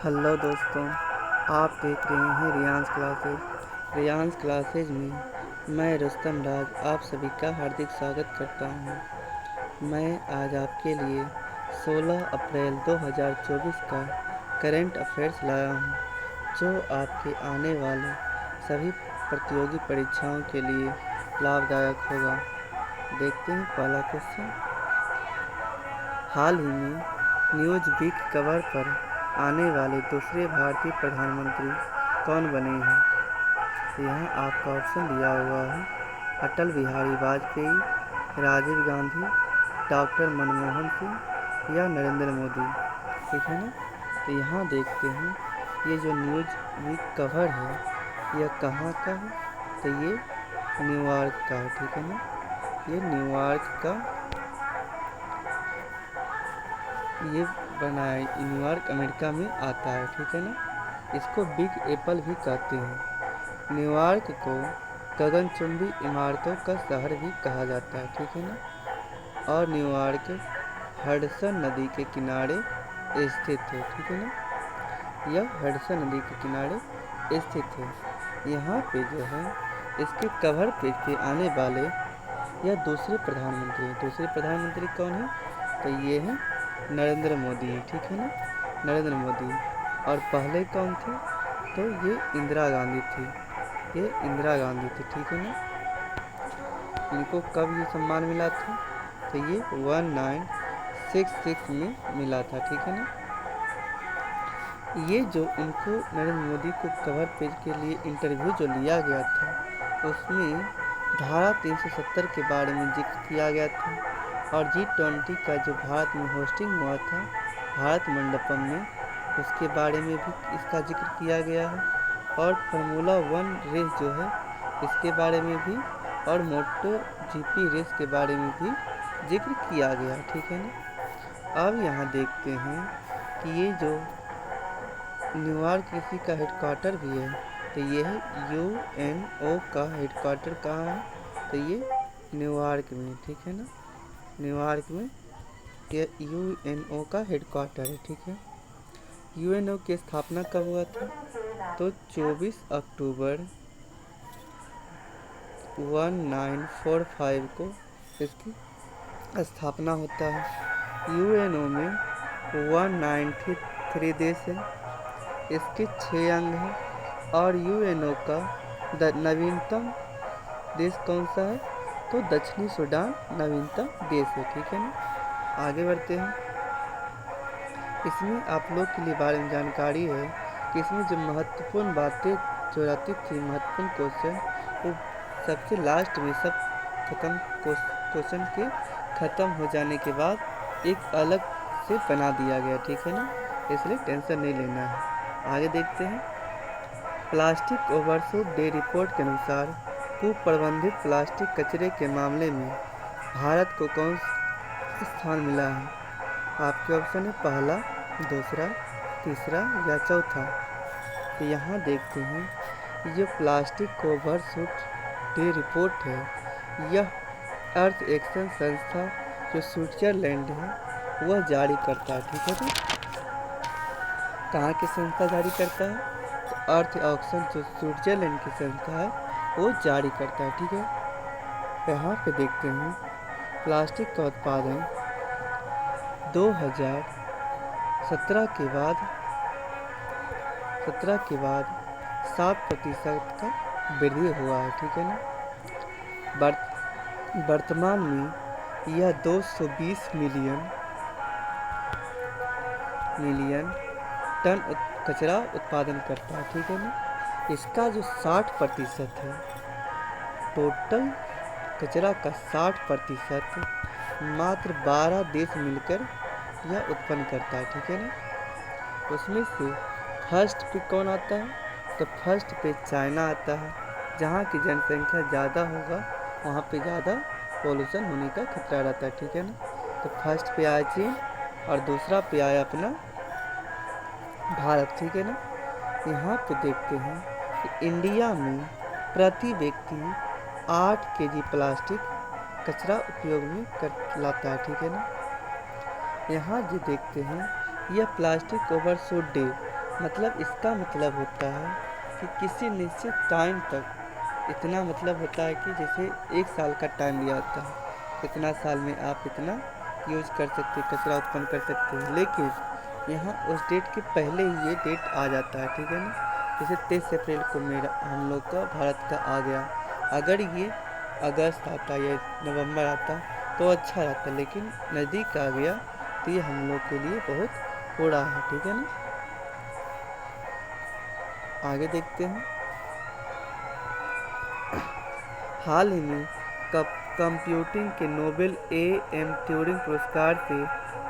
Hello दोस्तों, आप देख रहे हैं रियांस क्लासेज में मैं रुस्तम राज आप सभी का हार्दिक स्वागत करता हूं। मैं आज आपके लिए 16 अप्रैल 2024 का करंट अफेयर्स लाया हूं, जो आपके आने वाले सभी प्रतियोगी परीक्षाओं के लिए लाभदायक होगा। देखते हैं पहला क्वेश्चन। हाल ही में न्यूज़ वीक कवर पर आने वाले दूसरे भारतीय प्रधानमंत्री कौन बने हैं? यहाँ आपका ऑप्शन दिया हुआ है अटल बिहारी वाजपेयी, राजीव गांधी, डॉक्टर मनमोहन सिंह या नरेंद्र मोदी। ठीक है ना। तो यहाँ देखते हैं ये जो न्यूज़ वीक कवर है यह कहाँ का है, तो ये न्यूयॉर्क का है। ठीक है ना, ये न्यूयॉर्क का ये बनाया न्यूयॉर्क अमेरिका में आता है। ठीक है ना। इसको बिग एप्पल भी कहते हैं। न्यूयॉर्क को गगनचुंबी इमारतों का शहर भी कहा जाता है। ठीक है ना। और न्यूयॉर्क हडसन नदी के किनारे स्थित है। ठीक है ना, यह हडसन नदी के किनारे स्थित है। यहाँ पे जो है इसके कवर पेज पे आने वाले यह दूसरे प्रधानमंत्री हैं। दूसरे प्रधानमंत्री कौन है, तो ये है नरेंद्र मोदी है। ठीक है ना, नरेंद्र मोदी। और पहले कौन थे, तो ये इंदिरा गांधी थी। ये इंदिरा गांधी थी। ठीक है ना। इनको कब ये सम्मान मिला था, तो ये 1966 में मिला था। ठीक है ना। ये जो इनको नरेंद्र मोदी को कवर पेज के लिए इंटरव्यू जो लिया गया था उसमें धारा 370 के बारे में जिक्र किया गया था। और G20 का जो भारत में होस्टिंग हुआ था भारत मंडपम में, उसके बारे में भी इसका जिक्र किया गया है। और फार्मूला 1 रेस जो है इसके बारे में भी, और मोटो जीपी रेस के बारे में भी जिक्र किया गया। ठीक है ना। अब यहाँ देखते हैं कि ये जो न्यूयॉर्क इसी का हेडक्वार्टर भी है, तो ये है UNO का हेडक्वार्टर कहाँ है, तो ये न्यूयॉर्क में। ठीक है ना, न्यूयॉर्क में ये UNO का हेडक्वार्टर है। ठीक है। UNO की स्थापना कब हुआ था, तो 24 अक्टूबर 1945 को इसकी स्थापना होता है। UNO में 193 देश हैं। इसके 6 अंग हैं। और UNO का नवीनतम देश कौन सा है, तो दक्षिणी सूडान नवीनतम देश है। ठीक है ना। आगे बढ़ते हैं। इसमें आप लोग के लिए बारे में जानकारी है कि इसमें जो महत्वपूर्ण बातें जो रहती थी, महत्वपूर्ण क्वेश्चन, वो सबसे लास्ट में सब क्वेश्चन के ख़त्म हो जाने के बाद एक अलग से बना दिया गया। ठीक है ना, इसलिए टेंशन नहीं लेना है। आगे देखते हैं। प्लास्टिक ओवरशूट डे रिपोर्ट के अनुसार कुप्रबंधित प्लास्टिक कचरे के मामले में भारत को कौन स्थान मिला है? आपके ऑप्शन है पहला, दूसरा, तीसरा या चौथा। तो यहाँ देखते हैं ये प्लास्टिक ओवरशूट डे रिपोर्ट है, यह अर्थ एक्शन संस्था जो स्विट्जरलैंड है वह जारी करता है। ठीक है। तो कहाँ की संस्था जारी करता है, तो अर्थ ऑक्शन जो स्विट्जरलैंड की संस्था है वो जारी करता है। ठीक है। यहाँ पे देखते हैं प्लास्टिक का उत्पादन 2017 के बाद 7% का वृद्धि हुआ है। ठीक है ना। वर्तमान में यह 220 मिलियन टन कचरा उत्पादन करता है। ठीक है ना। इसका जो 60% है, टोटल कचरा का 60% मात्र 12 देश मिलकर यह उत्पन्न करता है। ठीक है ना। उसमें से फर्स्ट पे कौन आता है, तो फर्स्ट पे चाइना आता है। जहाँ की जनसंख्या ज़्यादा होगा वहाँ पे ज़्यादा पोल्यूशन होने का खतरा रहता है। ठीक है ना। तो फर्स्ट पे आया चीन और दूसरा पे आया अपना भारत। ठीक है ना। यहाँ पे देखते हैं कि इंडिया में प्रति व्यक्ति 8 kg प्लास्टिक कचरा उपयोग में लाता है। ठीक है ना। यहाँ जो देखते हैं यह प्लास्टिक ओवरशूट डे मतलब इसका मतलब होता है कि किसी निश्चित टाइम तक इतना, मतलब होता है कि जैसे 1 साल का टाइम दिया होता है, इतना साल में आप इतना यूज कर सकते, कचरा उत्पन्न कर सकते हैं। लेकिन यहाँ उस डेट के पहले ही ये डेट आ जाता है, ठीक है ना। जैसे 23 अप्रैल को मेरा हम लोग का भारत का आ गया, अगर ये अगस्त आता या नवंबर आता तो अच्छा रहता, लेकिन नज़दीक आ गया तो ये हम लोग के लिए बहुत बुरा है, ठीक है ना। आगे देखते हैं। हाल ही में कंप्यूटिंग के नोबेल एम ट्यूरिंग पुरस्कार से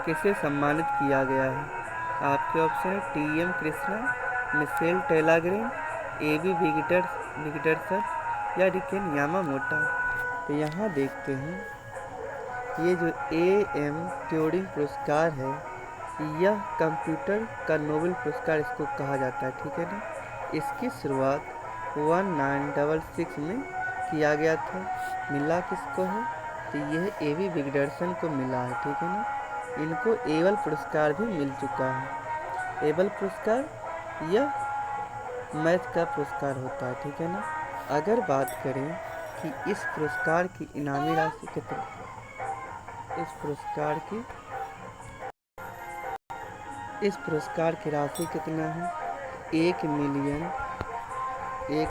किसे सम्मानित किया गया है? आपके ऑप्शन है टी एम कृष्णा, मिशेल टेलाग्रेन, ए बी विगडरसर या रिकेन यामामोटा। तो यहाँ देखते हैं, ये जो एम ट्यूरिंग पुरस्कार है, यह कंप्यूटर का नोबेल पुरस्कार इसको कहा जाता है, ठीक है ना। इसकी शुरुआत 1966 में किया गया था। मिला किसको है? तो यह ए बी विगडरसन को मिला है, ठीक है ना। इनको एबल पुरस्कार भी मिल चुका है। एबल पुरस्कार यह मैथ का पुरस्कार होता है, ठीक है ना। अगर बात करें कि इस पुरस्कार की इनामी राशि कितनी, इस पुरस्कार की राशि कितना है? 1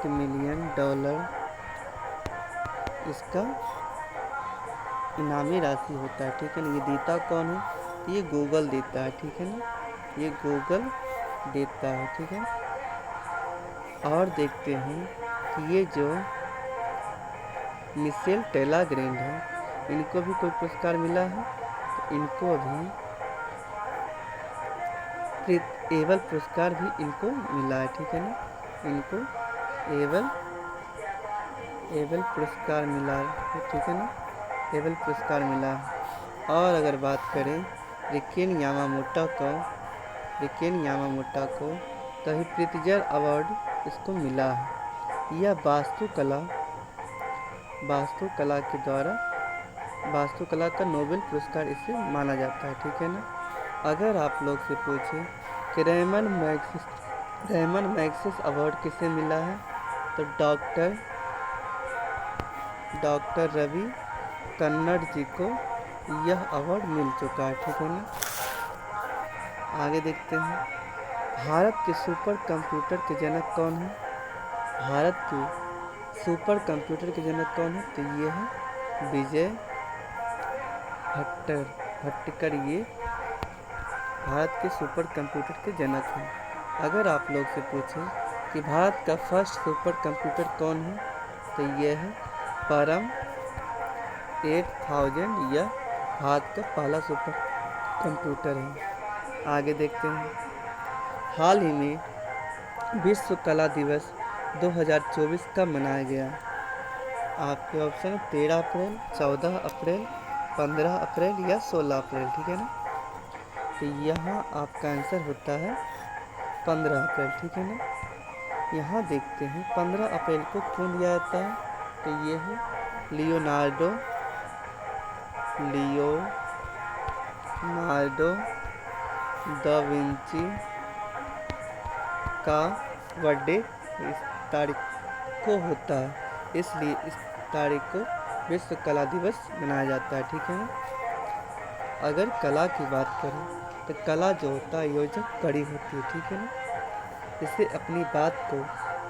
मिलियन डॉलर इसका इनामी राशि होता है, ठीक है ना। ये देता कौन है? तो ये गूगल देता है, ठीक है ना। ये गूगल देता है, ठीक है। और देखते हैं कि ये जो मिशेल टेलाग्रेन है, इनको भी कोई पुरस्कार मिला है? तो इनको भी एबल पुरस्कार भी इनको मिला है, ठीक है ना। इनको एबल पुरस्कार मिला है, ठीक है ना। एबल पुरस्कार मिला है। और अगर बात करें रिकेन यामामोटा को तो ही प्रित्जर अवार्ड इसको मिला है। यह वास्तुकला के द्वारा वास्तुकला का नोबेल पुरस्कार इसे माना जाता है, ठीक है ना। अगर आप लोग से पूछें कि रेमन मैग्सेस अवार्ड किसे मिला है, तो डॉक्टर रवि कन्नड़ जी को यह अवार्ड मिल चुका है, ठीक है ना। आगे देखते हैं, भारत के सुपर कंप्यूटर के जनक कौन है? भारत के सुपर कंप्यूटर के जनक कौन है? तो ये है विजय भट्टकर, ये भारत के सुपर कंप्यूटर के जनक हैं। अगर आप लोग से पूछें कि भारत का फर्स्ट सुपर कंप्यूटर कौन है, तो यह है परम 8000, यह भारत का पहला सुपर कंप्यूटर है। आगे देखते हैं, हाल ही में विश्व कला दिवस 2024 कब मनाया गया? आपके ऑप्शन 13 अप्रैल, 14 अप्रैल, 15 अप्रैल या 16 अप्रैल, ठीक है ना। तो यहाँ आपका आंसर होता है 15 अप्रैल, ठीक है ना। यहाँ देखते हैं 15 अप्रैल को क्यों दिया जाता है, तो ये है लियोनार्डो दा विंची का बर्थडे इस तारीख को होता है, इसलिए इस तारीख को विश्व कला दिवस मनाया जाता है, ठीक है ना। अगर कला की बात करें तो कला जो होता है योजक कड़ी होती है, ठीक है ना। इसे अपनी बात को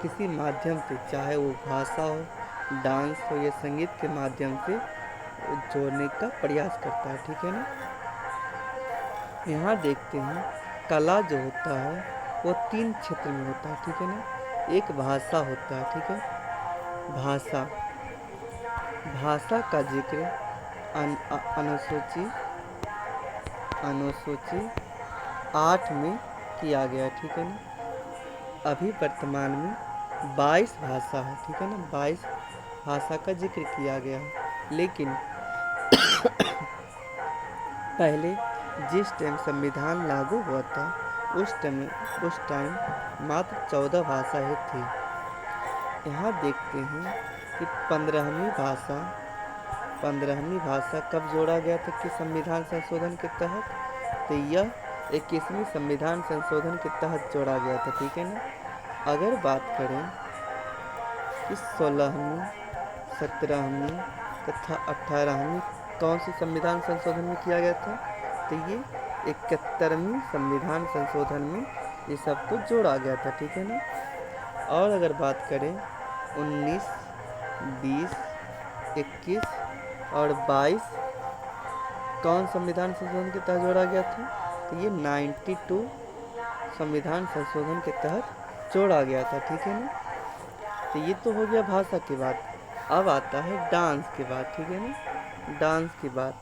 किसी माध्यम से, चाहे वो भाषा हो, डांस हो या संगीत के माध्यम से जोड़ने का प्रयास करता है, ठीक है ना। यहाँ देखते हैं, कला जो होता है वो 3 क्षेत्र में होता है, ठीक है ना। एक भाषा होता है, ठीक है। भाषा का जिक्र अनुसूची 8 में किया गया, ठीक है ना। अभी वर्तमान में 22 भाषा है, ठीक है ना। 22 भाषा का जिक्र किया गया है, लेकिन पहले जिस टाइम संविधान लागू हुआ था उस टाइम मात्र 14 भाषाएं थी। यहाँ देखते हैं कि 15वीं भाषा कब जोड़ा गया था कि संविधान संशोधन के तहत, तो यह 21वीं संविधान संशोधन के तहत जोड़ा गया था, ठीक है ना। अगर बात करें कि 16वीं, 17वीं तथा 18वीं कौन सी संविधान संशोधन में किया गया था, तो ये 71वीं संविधान संशोधन में ये सब कुछ जोड़ा गया था, ठीक है ना। और अगर बात करें 19, 20, 21 और 22 कौन संविधान संशोधन के तहत जोड़ा गया था, तो ये 92 संविधान संशोधन के तहत जोड़ा गया था, ठीक है ना। तो ये तो हो गया भाषा की बात। अब आता है डांस की बात, ठीक है ना। डांस की बात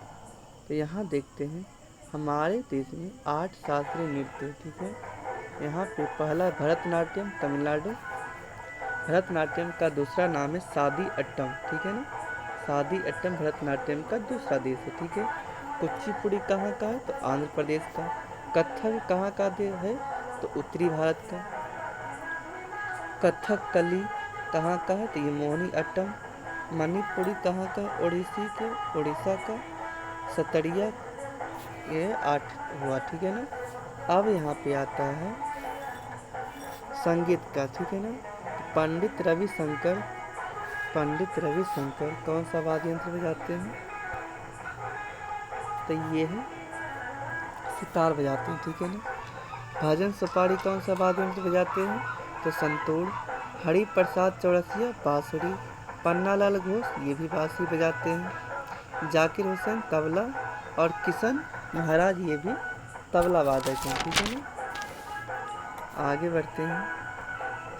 तो यहाँ देखते हैं हमारे देश में 8 शास्त्रीय नृत्य, ठीक है। यहाँ पे पहला भरतनाट्यम तमिलनाडु, भरतनाट्यम का दूसरा नाम है सादी अट्टम, ठीक है ना। सादी अट्टम भरतनाट्यम का दूसरा देश है, ठीक है। कुचिपुड़ी कहाँ का है, तो आंध्र प्रदेश का। कथक कहाँ का है, तो उत्तरी भारत का। कथकली कहाँ का है, तो ये मोहिनी अट्टम। मणिपुरी कहाँ का, उड़ीसा का। सतरिया ये 8 हुआ, ठीक है ना। अब यहाँ पे आता है संगीत का, ठीक है ना। पंडित रविशंकर कौन सा वाद्य यंत्र बजाते हैं, तो ये है सितार बजाते हैं, ठीक है ना। भजन सुपारी कौन सा वाद्य यंत्र बजाते हैं, तो संतूर। हरि प्रसाद चौरसिया बांसुरी। पन्नालाल घोष ये भी बांसुरी बजाते हैं। जाकिर हुसैन तबला और किशन महाराज ये भी तबला वादक हैं, ठीक है ना। आगे बढ़ते हैं।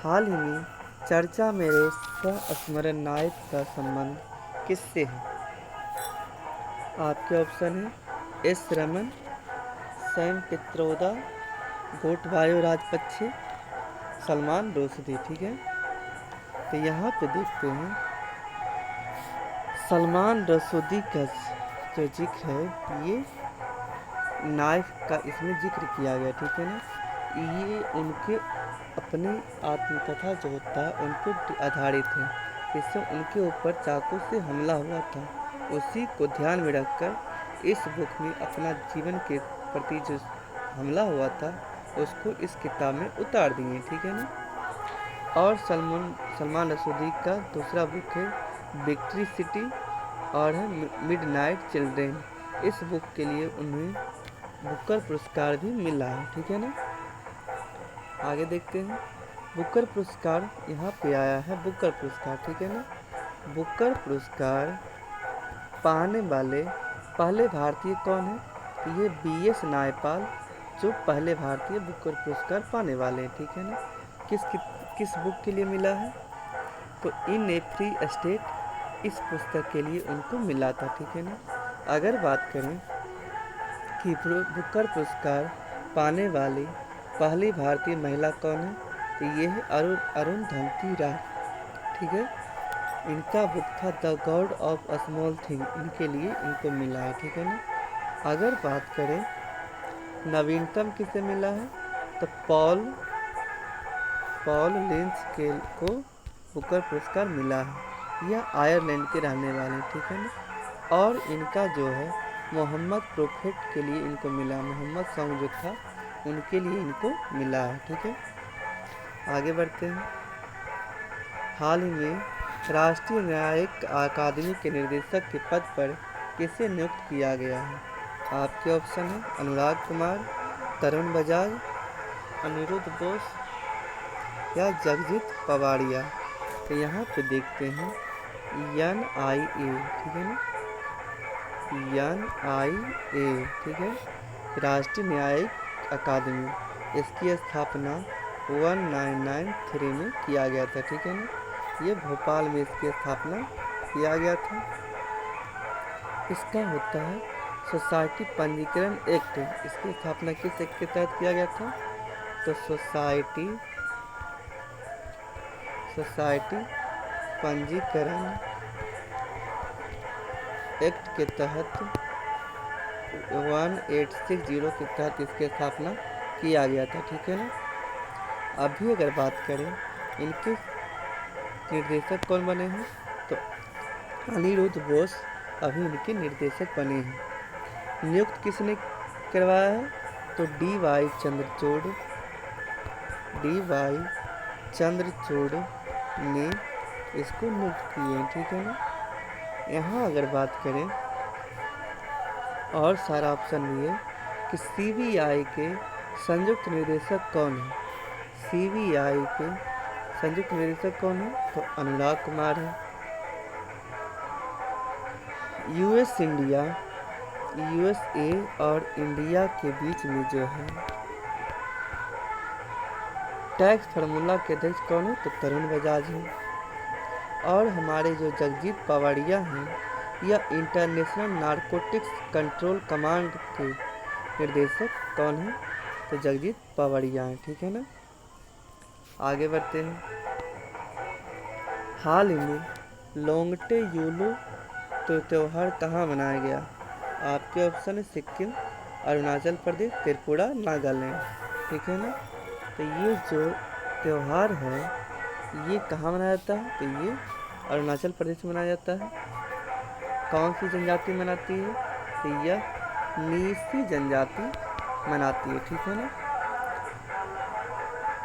हाल ही में चर्चा में रहे स्मरण नायक का संबंध किससे है, आपके ऑप्शन है एस रमन, सैम पित्रोदा, गोटबायो राजपक्षे, सलमान रुश्दी, ठीक है। तो यहाँ पे देखते हैं सलमान रुश्दी का जो जिक्र है ये नाइफ का इसमें जिक्र किया गया, ठीक है ना। ये उनके अपनी आत्मकथा जो होता है उन पर आधारित है। इससे उनके ऊपर चाकू से हमला हुआ था, उसी को ध्यान में रखकर इस बुक में अपना जीवन के प्रति जो हमला हुआ था उसको इस किताब में उतार दिए, ठीक है ना। और सलमान रुश्दी का दूसरा बुक है विक्ट्री सिटी और है मिडनाइट चिल्ड्रेन। इस बुक के लिए उन्हें बुकर पुरस्कार भी मिला है, ठीक है ना। आगे देखते हैं बुकर पुरस्कार, यहाँ पे आया है बुकर पुरस्कार, ठीक है ना। बुकर पुरस्कार पाने वाले पहले भारतीय कौन है, तो ये BS नायपाल जो पहले भारतीय बुकर पुरस्कार पाने वाले हैं, ठीक है ना। किस बुक के लिए मिला है, तो इन ए फ्री स्टेट इस पुस्तक के लिए उनको मिला था, ठीक है ना। अगर बात करें कि बुकर पुरस्कार पाने वाली पहली भारतीय महिला कौन है, तो ये है अरुंधति राय, ठीक है। इनका बुक था the God of a small thing, इनके लिए इनको मिला है, ठीक है ना। अगर बात करें नवीनतम किसे मिला है, तो पॉल लिंच को बुकर पुरस्कार मिला है। यह आयरलैंड के रहने वाले हैं, ठीक है ना। और इनका जो है मोहम्मद प्रोफेट के लिए इनको मिला, मोहम्मद सॉन्ग जो था उनके लिए इनको मिला है, ठीक है। आगे बढ़ते हैं। हाल ही में राष्ट्रीय न्यायिक अकादमी के निर्देशक के पद पर किसे नियुक्त किया गया है, आपके ऑप्शन है अनुराग कुमार, तरुण बजाज, अनिरुद्ध बोस या जगजीत पवाड़िया। तो यहाँ पे देखते हैं NIA, ठीक है ना, NIA, ठीक है, राष्ट्रीय न्यायिक अकादमी। इसकी स्थापना 1993 में किया गया था, ठीक है ना। ये भोपाल में इसकी स्थापना किया गया था। इसका होता है सोसाइटी पंजीकरण एक्ट। इसकी स्थापना किस एक्ट के तहत किया गया था, तो सोसाइटी पंजीकरण एक्ट के तहत 1860 के तहत इसकी स्थापना किया गया था, ठीक है ना। अभी अगर बात करें इनके निर्देशक कौन बने हैं, तो अनिरुद्ध बोस अभी इनके निर्देशक बने हैं। नियुक्त किसने करवाया है, तो डी वाई चंद्रचूड़ ने इसको नियुक्त किए हैं, ठीक है ना। यहाँ अगर बात करें और सारा ऑप्शन भी है कि सीबीआई के संयुक्त निदेशक कौन है। सीबीआई के संयुक्त निदेशक कौन है, तो अनुराग कुमार है। यूएसए और इंडिया के बीच में जो है टैक्स फार्मूला के अध्यक्ष कौन है, तो तरुण बजाज है। और हमारे जो जगजीत पवाड़िया हैं यह इंटरनेशनल नारकोटिक्स कंट्रोल कमांड के निर्देशक कौन है, तो जगजीत पवाड़िया हैं, ठीक है ना। आगे बढ़ते हैं। हाल ही में लोंगटे यूलू तो त्यौहार कहाँ मनाया गया। आपके ऑप्शन है सिक्किम, अरुणाचल प्रदेश, त्रिपुरा, नागालैंड, ठीक है ना। तो ये जो त्यौहार है ये कहाँ मनाया जाता है, तो ये अरुणाचल प्रदेश में मनाया जाता है। कौन सी जनजाति मनाती है, तो यह नीसी जनजाति मनाती है, ठीक है ना।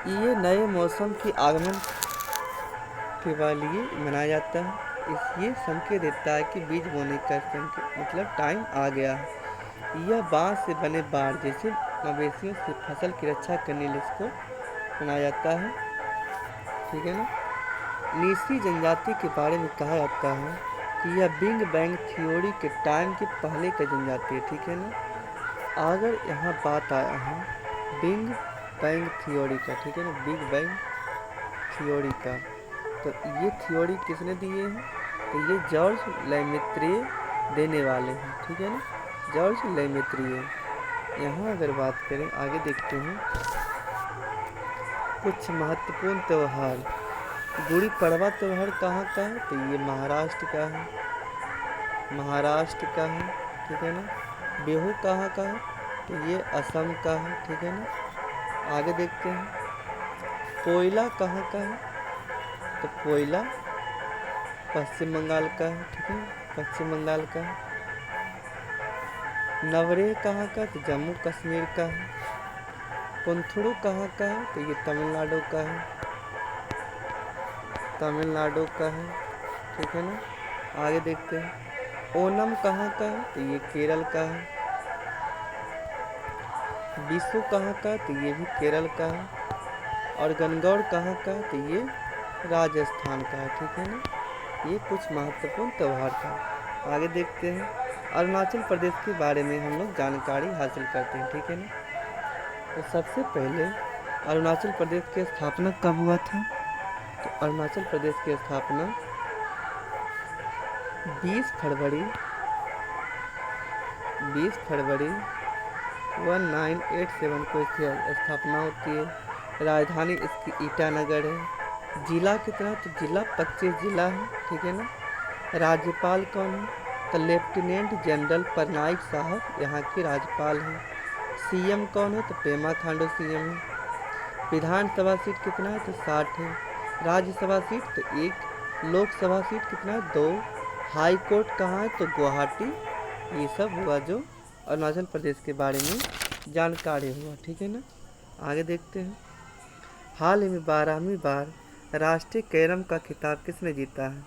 ये नए मौसम की आगमन के लिए मनाया जाता है। ये संकेत देता है कि बीज बोने का मतलब टाइम आ गया है। यह बांस से बने बाड़ जैसे मवेशियों से फसल की रक्षा करने के लिए इसको मनाया जाता है, ठीक है ना। नीसी जनजाति के बारे में कहा जाता है कि यह बिग बैंग थ्योरी के टाइम के पहले का जनजाति है, ठीक है ना। अगर यहाँ बात आया है बिग बैंग थ्योरी का, ठीक है ना, बिग बैंग थ्योरी का, तो ये थ्योरी किसने दिए हैं, तो ये जॉर्ज लेमेत्रिये देने वाले हैं, ठीक है ना, जॉर्ज लेमेत्रिये। यहाँ अगर बात करें आगे देखते हैं कुछ महत्वपूर्ण त्यौहार। गुड़ी पड़वा त्यौहार कहाँ का है, तो ये महाराष्ट्र का है, ठीक है ना। बिहू कहाँ का है, तो ये असम का है, ठीक है ना। आगे देखते हैं पोइला कहाँ का है, तो पोइला पश्चिम बंगाल का है, ठीक है, पश्चिम बंगाल का है। नवरेह कहाँ का, तो जम्मू कश्मीर का है। पुंथुरु कहाँ का है, तो ये तमिलनाडु का है, ठीक है ना। आगे देखते हैं ओनम कहाँ का है, तो ये केरल का है। बिशु कहाँ का, तो ये भी केरल का है। और गणगौर कहाँ का, तो ये राजस्थान का है, ठीक है ना। ये कुछ महत्वपूर्ण त्यौहार था। आगे देखते हैं अरुणाचल प्रदेश के बारे में हम लोग जानकारी हासिल करते हैं, ठीक है ना। तो सबसे पहले अरुणाचल प्रदेश की स्थापना कब हुआ था, तो अरुणाचल प्रदेश की स्थापना 20 फरवरी 1987 को इसकी स्थापना होती है। राजधानी इसकी ईटानगर है। जिला कितना, तो जिला 25 जिला है, ठीक है ना। राज्यपाल कौन है, तो लेफ्टिनेंट जनरल पटनायक साहब यहाँ के राज्यपाल हैं। सीएम कौन है, तो पेमा खांडू सीएम है। विधानसभा सीट कितना है, तो 60 है। राज्यसभा सीट तो 1। लोकसभा सीट कितना है, 2। हाई कोर्ट कहाँ है, तो गुवाहाटी। ये सब हुआ जो अरुणाचल प्रदेश के बारे में जानकारी हुआ, ठीक है ना। आगे देखते हैं हाल ही में 12वीं बार राष्ट्रीय कैरम का खिताब किसने जीता है।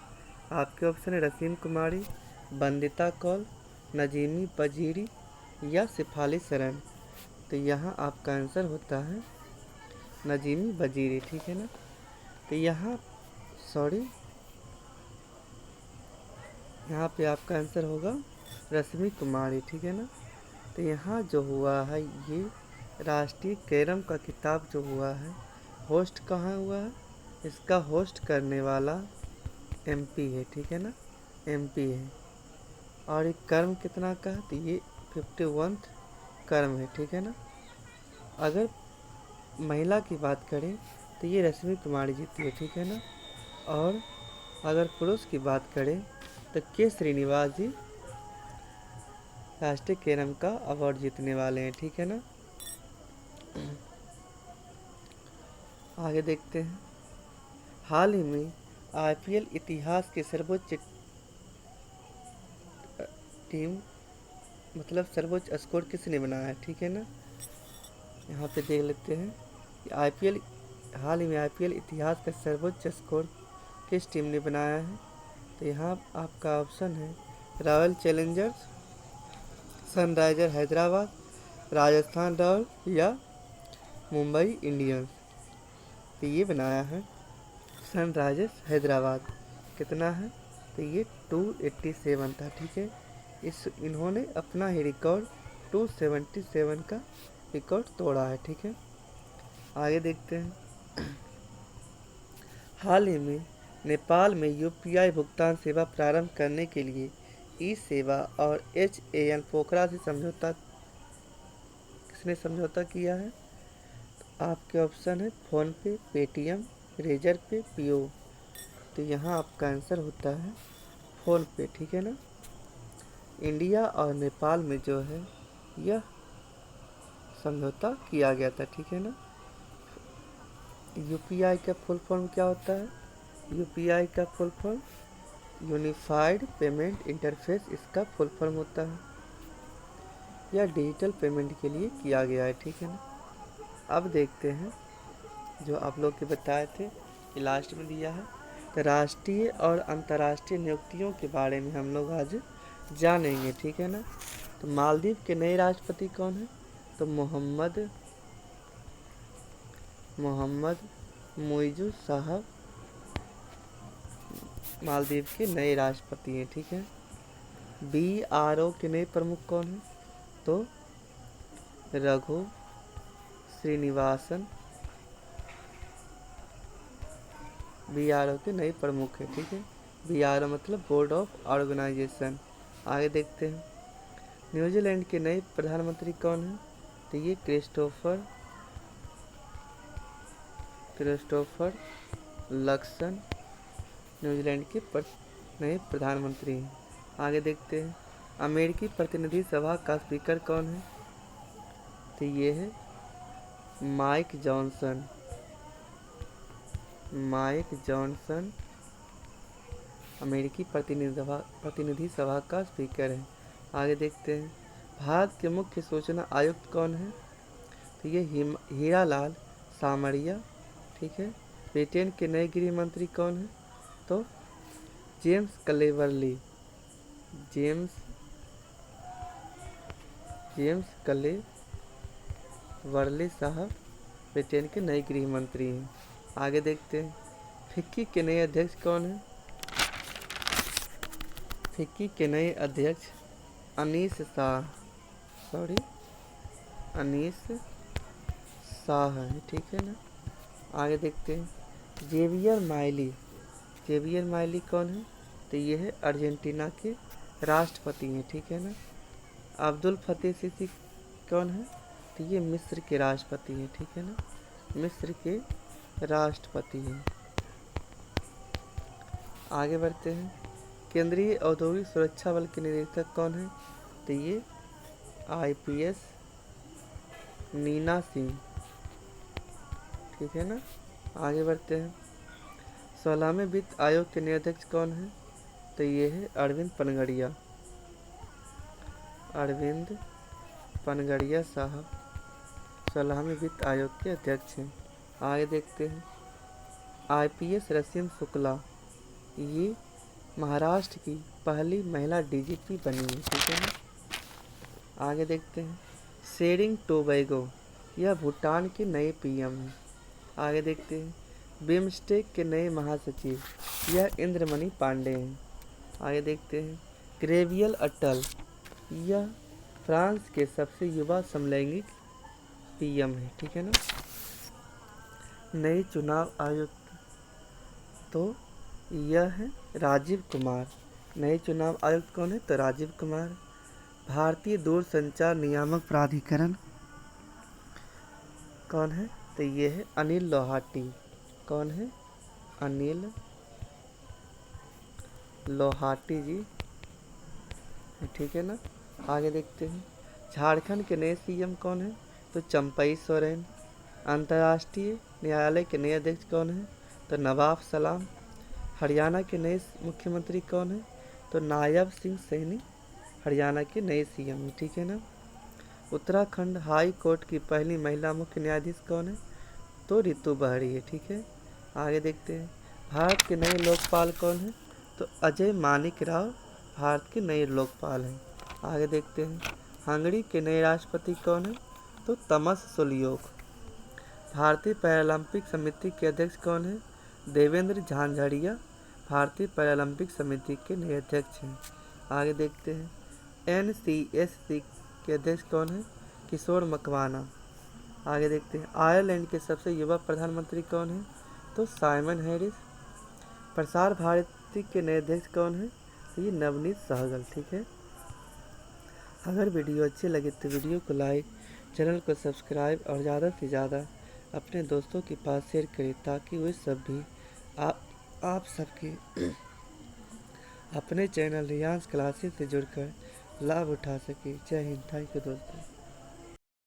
आपके ऑप्शन है रसीम कुमारी, बंदिता कौल, नजीमी वजीरी या सिफाली सरन। तो यहाँ आपका आंसर होता है नजीमी वजीरी, ठीक है ना। तो यहाँ पे आपका आंसर होगा रश्मि कुमारी, ठीक है ना। तो यहाँ जो हुआ है ये राष्ट्रीय कैरम का खिताब जो हुआ है होस्ट कहाँ हुआ है, इसका होस्ट करने वाला एमपी है, ठीक है ना, एमपी है। और ये कर्म कितना का है, तो ये 51 कर्म है, ठीक है ना। अगर महिला की बात करें तो ये रश्मि कुमारी जीती है, ठीक है ना। और अगर पुरुष की बात करें तो के श्रीनिवास जी राष्ट्रीय कैरम का अवार्ड जीतने वाले हैं, ठीक है ना। आगे देखते हैं हाल ही में आईपीएल इतिहास के सर्वोच्च टीम मतलब सर्वोच्च स्कोर किसने बनाया है, ठीक है ना। यहाँ पे देख लेते हैं कि आईपीएल हाल ही में आईपीएल इतिहास का सर्वोच्च स्कोर किस टीम ने बनाया है। तो यहाँ आपका ऑप्शन है royal Challengers, Sunriser Hyderabad, Rajasthan royal या मुंबई इंडियंस। तो ये बनाया है सनराइजर्स हैदराबाद। कितना है, तो ये 287 था। ठीक है, इन्होंने अपना ही रिकॉर्ड 277 का रिकॉर्ड तोड़ा है। ठीक है, आगे देखते हैं। हाल ही में नेपाल में यूपीआई भुगतान सेवा प्रारंभ करने के लिए ई सेवा और HAL पोखरा से समझौता किसने समझौता किया है। तो आपके ऑप्शन है फ़ोनपे, पेटीएम, रेजर पे, पीओ। तो यहाँ आपका आंसर होता है फ़ोनपे। ठीक है ना। इंडिया और नेपाल में जो है यह समझौता किया गया था। ठीक है ना। यूपीआई का फुल फॉर्म क्या होता है। यूपीआई का full form unified payment interface इसका फुल फॉर्म होता है। यह डिजिटल पेमेंट के लिए किया गया है। ठीक है ना। अब देखते हैं जो आप लोग के बताए थे कि लास्ट में दिया है। तो राष्ट्रीय और अंतर्राष्ट्रीय नियुक्तियों के बारे में हम लोग आज जानेंगे। ठीक है ना। तो मालदीव के नए राष्ट्रपति कौन है। तो मोहम्मद मुइज़ साहब मालदीव के नए राष्ट्रपति हैं। ठीक है। BRO के नए प्रमुख कौन हैं। तो रघु श्रीनिवासन BRO के नए प्रमुख हैं। ठीक है। BRO मतलब बोर्ड ऑफ ऑर्गेनाइजेशन। आगे देखते हैं न्यूजीलैंड के नए प्रधानमंत्री कौन हैं। तो ये क्रिस्टोफर लक्सन न्यूजीलैंड के नए प्रधानमंत्री हैं। आगे देखते हैं अमेरिकी प्रतिनिधि सभा का स्पीकर कौन है। तो ये है माइक जॉनसन अमेरिकी प्रतिनिधि सभा का स्पीकर है। आगे देखते हैं भारत के मुख्य सूचना आयुक्त कौन है। तो ये हीरालाल सामरिया। ठीक है। ब्रिटेन के नए गृह मंत्री कौन है। तो जेम्स क्लेवर्ली साहब ब्रिटेन के नए गृह मंत्री हैं। आगे देखते हैं फिक्की के नए अध्यक्ष कौन हैं। फिक्की के नए अध्यक्ष अनीस शाह है। ठीक है ना। आगे देखते हैं जेवियर माइली कौन है। तो ये है अर्जेंटीना के राष्ट्रपति हैं। ठीक है ना। अब्दुल फतेह सीसी कौन है। तो ये मिस्र के राष्ट्रपति हैं। ठीक है ना। मिस्र के राष्ट्रपति हैं। आगे बढ़ते हैं केंद्रीय औद्योगिक सुरक्षा बल के निदेशक कौन है। तो ये IPS नीना सिंह। ठीक है ना। आगे बढ़ते हैं 16वें वित्त आयोग के नए अध्यक्ष कौन है। तो ये है अरविंद पनगड़िया साहब 16वें वित्त आयोग के अध्यक्ष हैं। आगे देखते हैं IPS रसीम शुक्ला ये महाराष्ट्र की पहली महिला DGP बनी है। ठीक है ना। आगे देखते हैं शेरिंग टोबैगो यह भूटान के नए PM हैं। आगे देखते हैं बिम्स्टेक के नए महासचिव यह इंद्रमणि पांडे हैं। आगे देखते हैं ग्रेवियल अटल यह फ्रांस के सबसे युवा समलैंगिक PM है। ठीक है ना। नए चुनाव आयुक्त तो यह है राजीव कुमार। नए चुनाव आयुक्त कौन है। तो राजीव कुमार। भारतीय दूरसंचार नियामक प्राधिकरण कौन है। तो ये है अनिल लोहाटी। कौन है। अनिल लोहाटी जी। ठीक है ना। आगे देखते हैं झारखंड के नए CM कौन है। तो चंपई सोरेन। अंतर्राष्ट्रीय न्यायालय के नए अध्यक्ष कौन है। तो नवाब सलाम। हरियाणा के नए मुख्यमंत्री कौन है। तो नायब सिंह सैनी हरियाणा के नए CM हैं। ठीक है ना। उत्तराखंड हाई कोर्ट की पहली महिला मुख्य न्यायाधीश कौन है? तो रितु बहरी है। ठीक है, आगे देखते हैं। भारत के नए लोकपाल कौन है? तो अजय मानिक राव भारत के नए लोकपाल हैं। आगे देखते हैं। हंगरी के नए राष्ट्रपति कौन है? तो तमस सुलियोक। भारतीय पैरालंपिक समिति के अध्यक्ष कौन है? देवेंद्र झांझड़िया भारतीय पैरालंपिक समिति के नए अध्यक्ष हैं। आगे देखते हैं। NCSC के अध्यक्ष कौन है? किशोर मकवाना। आगे देखते हैं। आयरलैंड के सबसे युवा प्रधानमंत्री कौन है? तो साइमन हैरिस। प्रसार भारती के नए अध्यक्ष कौन है? तो ये नवनीत सहगल। ठीक है, अगर वीडियो अच्छी लगे तो वीडियो को लाइक, चैनल को सब्सक्राइब और ज़्यादा से ज़्यादा अपने दोस्तों के पास शेयर करें ताकि वे सब भी आप सबके अपने चैनल रियांस क्लासेस से जुड़कर लाभ उठा सके। जय हिंद। थैंक यू दोस्तों।